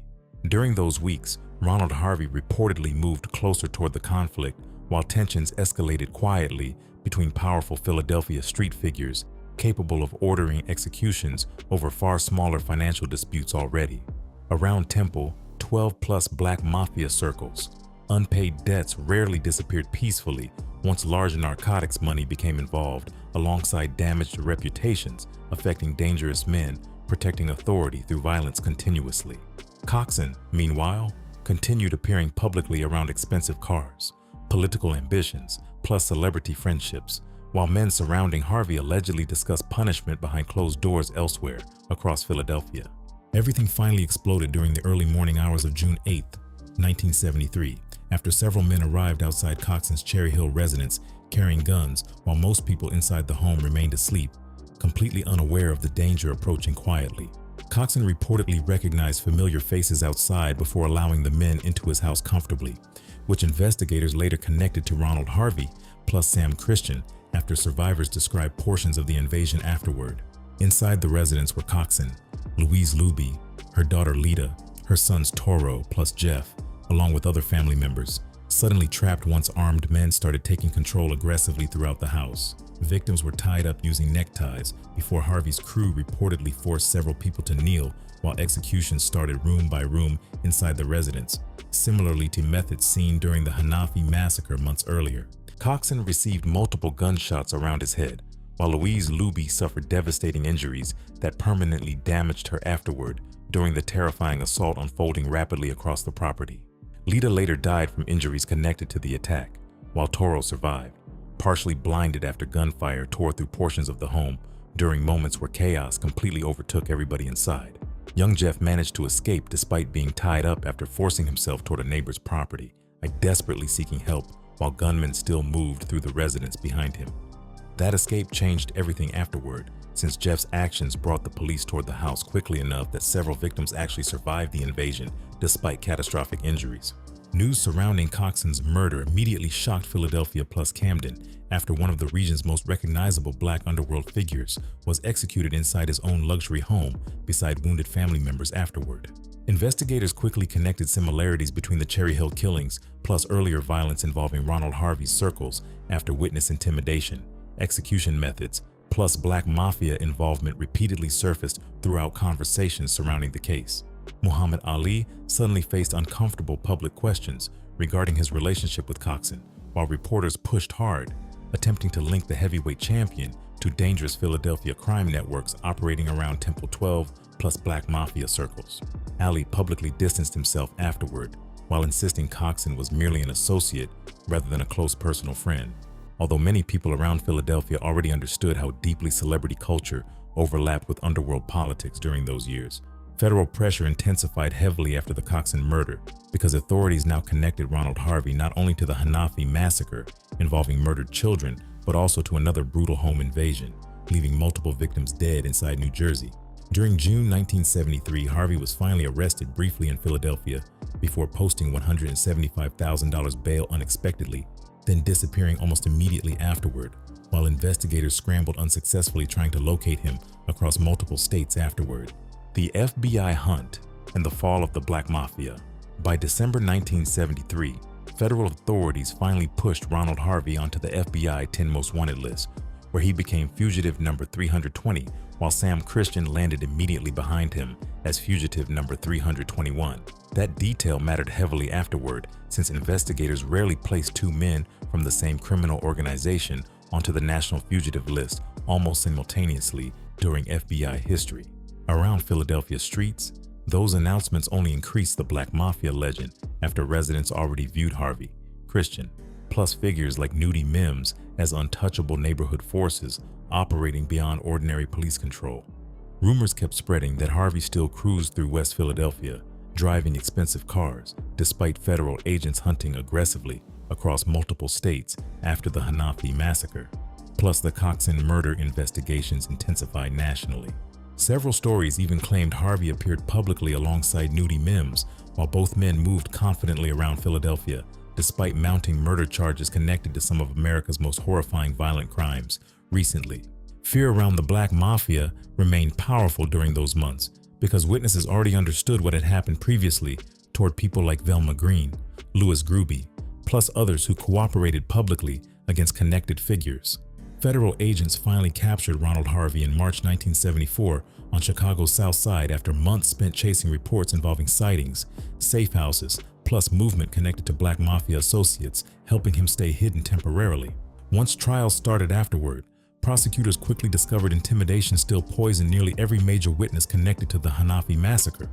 [SPEAKER 1] During those weeks, Ronald Harvey reportedly moved closer toward the conflict, while tensions escalated quietly between powerful Philadelphia street figures capable of ordering executions over far smaller financial disputes already. Around Temple, 12-plus Black Mafia circles, unpaid debts rarely disappeared peacefully once large narcotics money became involved, alongside damaged reputations affecting dangerous men protecting authority through violence continuously. Coxon, meanwhile, continued appearing publicly around expensive cars, political ambitions, plus celebrity friendships, while men surrounding Harvey allegedly discussed punishment behind closed doors elsewhere across Philadelphia. Everything finally exploded during the early morning hours of June 8, 1973, after several men arrived outside Coxon's Cherry Hill residence carrying guns while most people inside the home remained asleep, completely unaware of the danger approaching quietly. Coxon reportedly recognized familiar faces outside before allowing the men into his house comfortably, which investigators later connected to Ronald Harvey plus Sam Christian after survivors described portions of the invasion afterward. Inside the residence were Coxon, Louise Luby, her daughter Lita, her sons Toro plus Jeff, along with other family members, suddenly trapped once armed men started taking control aggressively throughout the house. Victims were tied up using neckties before Harvey's crew reportedly forced several people to kneel while executions started room by room inside the residence, similarly to methods seen during the Hanafi massacre months earlier. Coxon received multiple gunshots around his head, while Louise Luby suffered devastating injuries that permanently damaged her afterward during the terrifying assault unfolding rapidly across the property. Lita later died from injuries connected to the attack, while Toro survived, partially blinded after gunfire tore through portions of the home during moments where chaos completely overtook everybody inside. Young Jeff managed to escape despite being tied up after forcing himself toward a neighbor's property, desperately seeking help while gunmen still moved through the residence behind him. That escape changed everything afterward, since Jeff's actions brought the police toward the house quickly enough that several victims actually survived the invasion despite catastrophic injuries. News surrounding Coxon's murder immediately shocked Philadelphia plus Camden after one of the region's most recognizable black underworld figures was executed inside his own luxury home beside wounded family members afterward. Investigators quickly connected similarities between the Cherry Hill killings plus earlier violence involving Ronald Harvey's circles after witness intimidation, execution methods, plus black mafia involvement repeatedly surfaced throughout conversations surrounding the case. Muhammad Ali suddenly faced uncomfortable public questions regarding his relationship with Coxon, while reporters pushed hard, attempting to link the heavyweight champion to dangerous Philadelphia crime networks operating around Temple 12 plus black mafia circles. Ali publicly distanced himself afterward, while insisting Coxon was merely an associate rather than a close personal friend. Although many people around Philadelphia already understood how deeply celebrity culture overlapped with underworld politics during those years, federal pressure intensified heavily after the Coxon murder because authorities now connected Ronald Harvey not only to the Hanafi massacre involving murdered children, but also to another brutal home invasion, leaving multiple victims dead inside New Jersey. During June 1973, Harvey was finally arrested briefly in Philadelphia before posting $175,000 bail unexpectedly, then disappearing almost immediately afterward, while investigators scrambled unsuccessfully trying to locate him across multiple states afterward. The FBI hunt and the fall of the Black Mafia. By December 1973, federal authorities finally pushed Ronald Harvey onto the FBI 10 Most Wanted list, where he became fugitive number 320, while Sam Christian landed immediately behind him as fugitive number 321. That detail mattered heavily afterward, since investigators rarely placed two men from the same criminal organization onto the national fugitive list almost simultaneously during FBI history. Around Philadelphia streets, those announcements only increased the Black Mafia legend after residents already viewed Harvey, Christian, plus figures like Nudie Mims as untouchable neighborhood forces operating beyond ordinary police control. Rumors kept spreading that Harvey still cruised through West Philadelphia, driving expensive cars, despite federal agents hunting aggressively across multiple states after the Hanafi massacre. Plus, the Coxon murder investigations intensified nationally. Several stories even claimed Harvey appeared publicly alongside Nudie Mims, while both men moved confidently around Philadelphia, despite mounting murder charges connected to some of America's most horrifying violent crimes recently. Fear around the Black Mafia remained powerful during those months because witnesses already understood what had happened previously toward people like Velma Green, Louis Gruby, plus others who cooperated publicly against connected figures. Federal agents finally captured Ronald Harvey in March 1974 on Chicago's South Side after months spent chasing reports involving sightings, safe houses, plus movement connected to Black Mafia associates, helping him stay hidden temporarily. Once trials started afterward, prosecutors quickly discovered intimidation still poisoned nearly every major witness connected to the Hanafi massacre,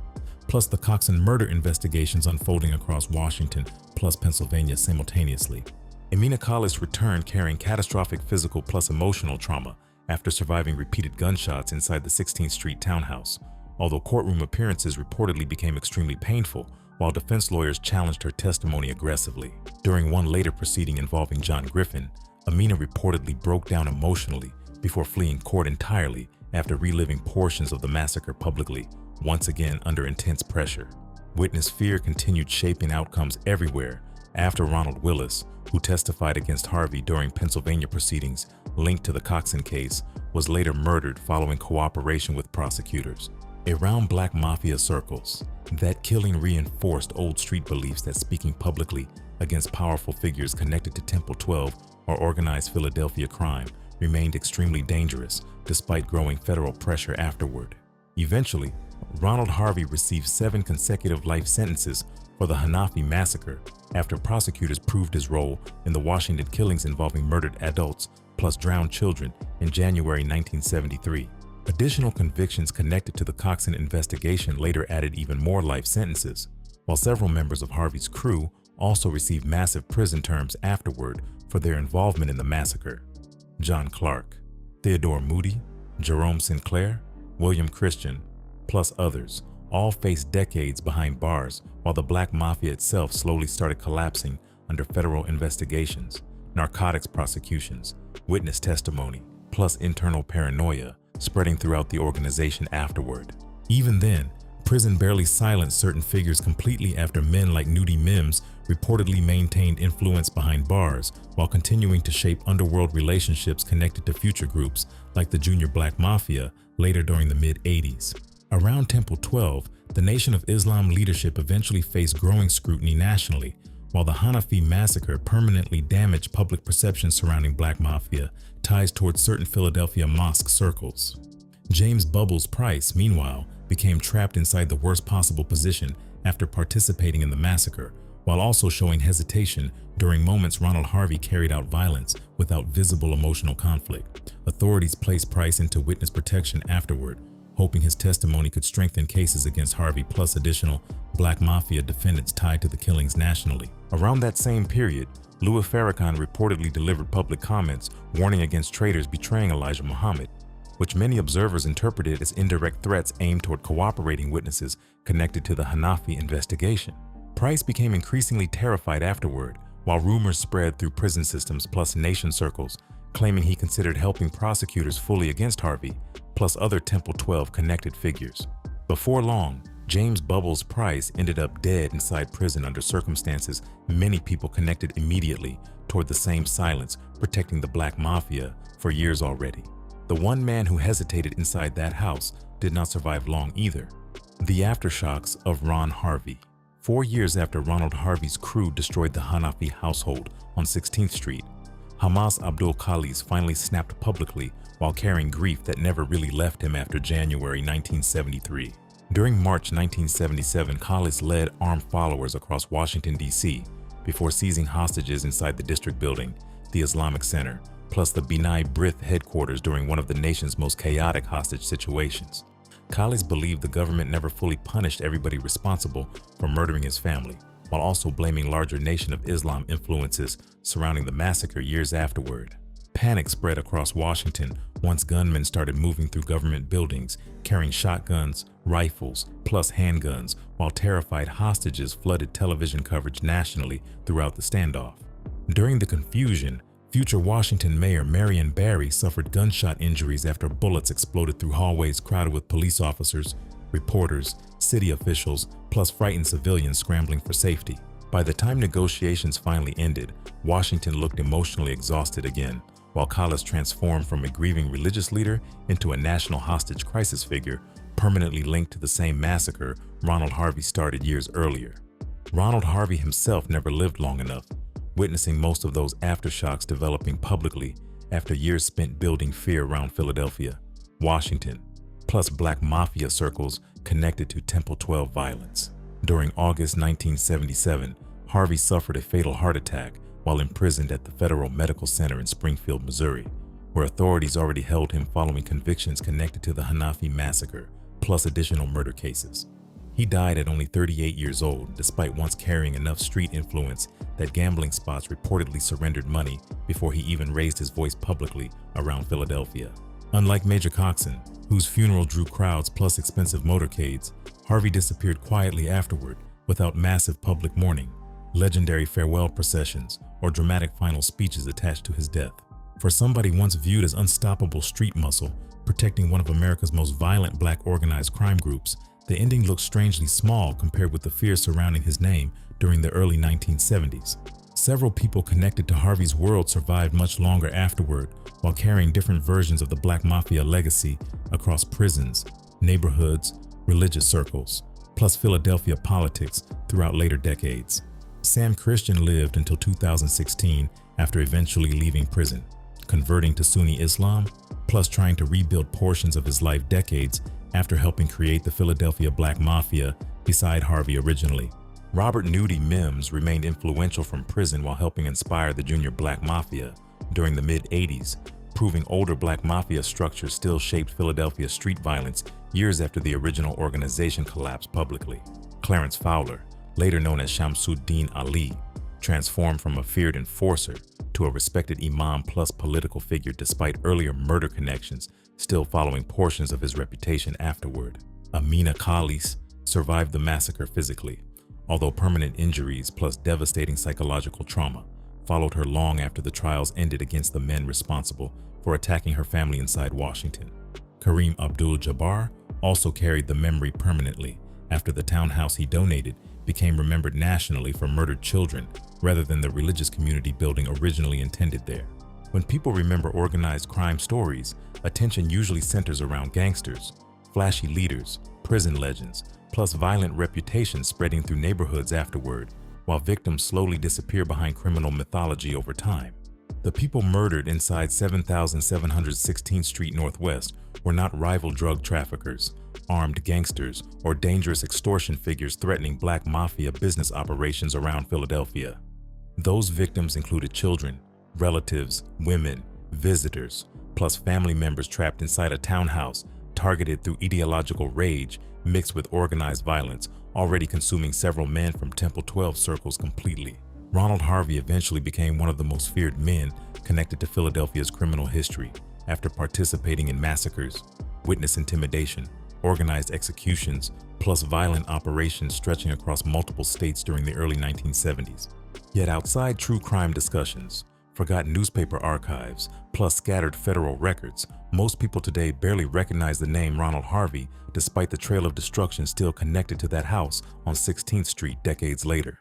[SPEAKER 1] plus the Coxon murder investigations unfolding across Washington plus Pennsylvania simultaneously. Emina Collis returned carrying catastrophic physical plus emotional trauma after surviving repeated gunshots inside the 16th Street townhouse, although courtroom appearances reportedly became extremely painful while defense lawyers challenged her testimony aggressively. During one later proceeding involving John Griffin, Emina reportedly broke down emotionally before fleeing court entirely after reliving portions of the massacre publicly, once again under intense pressure. Witness fear continued shaping outcomes everywhere after Ronald Willis, who testified against Harvey during Pennsylvania proceedings linked to the Coxon case, was later murdered following cooperation with prosecutors. Around Black Mafia circles, that killing reinforced old street beliefs that speaking publicly against powerful figures connected to Temple 12 or organized Philadelphia crime remained extremely dangerous despite growing federal pressure afterward. Eventually, Ronald Harvey received 7 consecutive life sentences for the Hanafi massacre, after prosecutors proved his role in the Washington killings involving murdered adults plus drowned children in January 1973. Additional convictions connected to the Coxon investigation later added even more life sentences, while several members of Harvey's crew also received massive prison terms afterward for their involvement in the massacre. John Clark, Theodore Moody, Jerome Sinclair, William Christian, plus others, all faced decades behind bars while the Black Mafia itself slowly started collapsing under federal investigations, narcotics prosecutions, witness testimony, plus internal paranoia spreading throughout the organization afterward. Even then, prison barely silenced certain figures completely after men like Nudie Mims reportedly maintained influence behind bars while continuing to shape underworld relationships connected to future groups like the Junior Black Mafia later during the mid-80s. Around Temple 12, the Nation of Islam leadership eventually faced growing scrutiny nationally, while the Hanafi massacre permanently damaged public perception surrounding Black Mafia ties towards certain Philadelphia mosque circles. James Bubbles Price, meanwhile, became trapped inside the worst possible position after participating in the massacre, while also showing hesitation during moments Ronald Harvey carried out violence without visible emotional conflict. Authorities placed Price into witness protection afterward, hoping his testimony could strengthen cases against Harvey plus additional Black Mafia defendants tied to the killings nationally. Around that same period, Louis Farrakhan reportedly delivered public comments warning against traitors betraying Elijah Muhammad, which many observers interpreted as indirect threats aimed toward cooperating witnesses connected to the Hanafi investigation. Price became increasingly terrified afterward, while rumors spread through prison systems plus nation circles, claiming he considered helping prosecutors fully against Harvey, plus other Temple 12 connected figures. Before long, James Bubbles Price ended up dead inside prison under circumstances many people connected immediately toward the same silence protecting the Black Mafia for years already. The one man who hesitated inside that house did not survive long either. The aftershocks of Ron Harvey. 4 years after Ronald Harvey's crew destroyed the Hanafi household on 16th Street, Hamas Abdul Khalis finally snapped publicly while carrying grief that never really left him after January 1973. During March 1977, Khalis led armed followers across Washington, D.C. before seizing hostages inside the district building, the Islamic Center, plus the B'nai B'rith headquarters during one of the nation's most chaotic hostage situations. Khalis believed the government never fully punished everybody responsible for murdering his family, while also blaming larger Nation of Islam influences surrounding the massacre years afterward. Panic spread across Washington once gunmen started moving through government buildings, carrying shotguns, rifles, plus handguns, while terrified hostages flooded television coverage nationally throughout the standoff. During the confusion, future Washington Mayor Marion Barry suffered gunshot injuries after bullets exploded through hallways crowded with police officers, reporters, city officials, plus frightened civilians scrambling for safety. By the time negotiations finally ended, Washington looked emotionally exhausted again, while Khalis transformed from a grieving religious leader into a national hostage crisis figure permanently linked to the same massacre Ronald Harvey started years earlier. Ronald Harvey himself never lived long enough, witnessing most of those aftershocks developing publicly after years spent building fear around Philadelphia, Washington, plus Black Mafia circles connected to Temple 12 violence. During August 1977, Harvey suffered a fatal heart attack while imprisoned at the Federal Medical Center in Springfield, Missouri, where authorities already held him following convictions connected to the Hanafi massacre, plus additional murder cases. He died at only 38 years old, despite once carrying enough street influence that gambling spots reportedly surrendered money before he even raised his voice publicly around Philadelphia. Unlike Major Coxon, whose funeral drew crowds plus expensive motorcades, Harvey disappeared quietly afterward without massive public mourning, legendary farewell processions, or dramatic final speeches attached to his death. For somebody once viewed as unstoppable street muscle, protecting one of America's most violent Black organized crime groups, the ending looks strangely small compared with the fear surrounding his name during the early 1970s. Several people connected to Harvey's world survived much longer afterward while carrying different versions of the Black Mafia legacy across prisons, neighborhoods, religious circles, plus Philadelphia politics throughout later decades. Sam Christian lived until 2016 after eventually leaving prison, converting to Sunni Islam, plus trying to rebuild portions of his life decades after helping create the Philadelphia Black Mafia beside Harvey originally. Robert Nudie Mims remained influential from prison while helping inspire the Junior Black Mafia during the mid-'80s, proving older Black Mafia structures still shaped Philadelphia street violence years after the original organization collapsed publicly. Clarence Fowler, later known as Shamsuddin Ali, transformed from a feared enforcer to a respected imam plus political figure despite earlier murder connections still following portions of his reputation afterward. Amina Khalis survived the massacre physically, although permanent injuries plus devastating psychological trauma followed her long after the trials ended against the men responsible for attacking her family inside Washington. Kareem Abdul-Jabbar also carried the memory permanently after the townhouse he donated became remembered nationally for murdered children rather than the religious community building originally intended there. When people remember organized crime stories, attention usually centers around gangsters, flashy leaders, prison legends, plus violent reputations spreading through neighborhoods afterward, while victims slowly disappear behind criminal mythology over time. The people murdered inside 7716th Street Northwest were not rival drug traffickers, armed gangsters, or dangerous extortion figures threatening Black Mafia business operations around Philadelphia. Those victims included children, relatives, women, visitors, plus family members trapped inside a townhouse targeted through ideological rage mixed with organized violence, already consuming several men from Temple 12 circles completely. Ronald Harvey eventually became one of the most feared men connected to Philadelphia's criminal history after participating in massacres, witness intimidation, organized executions, plus violent operations stretching across multiple states during the early 1970s. Yet outside true crime discussions, forgotten newspaper archives, plus scattered federal records, most people today barely recognize the name Ronald Harvey despite the trail of destruction still connected to that house on 16th Street decades later.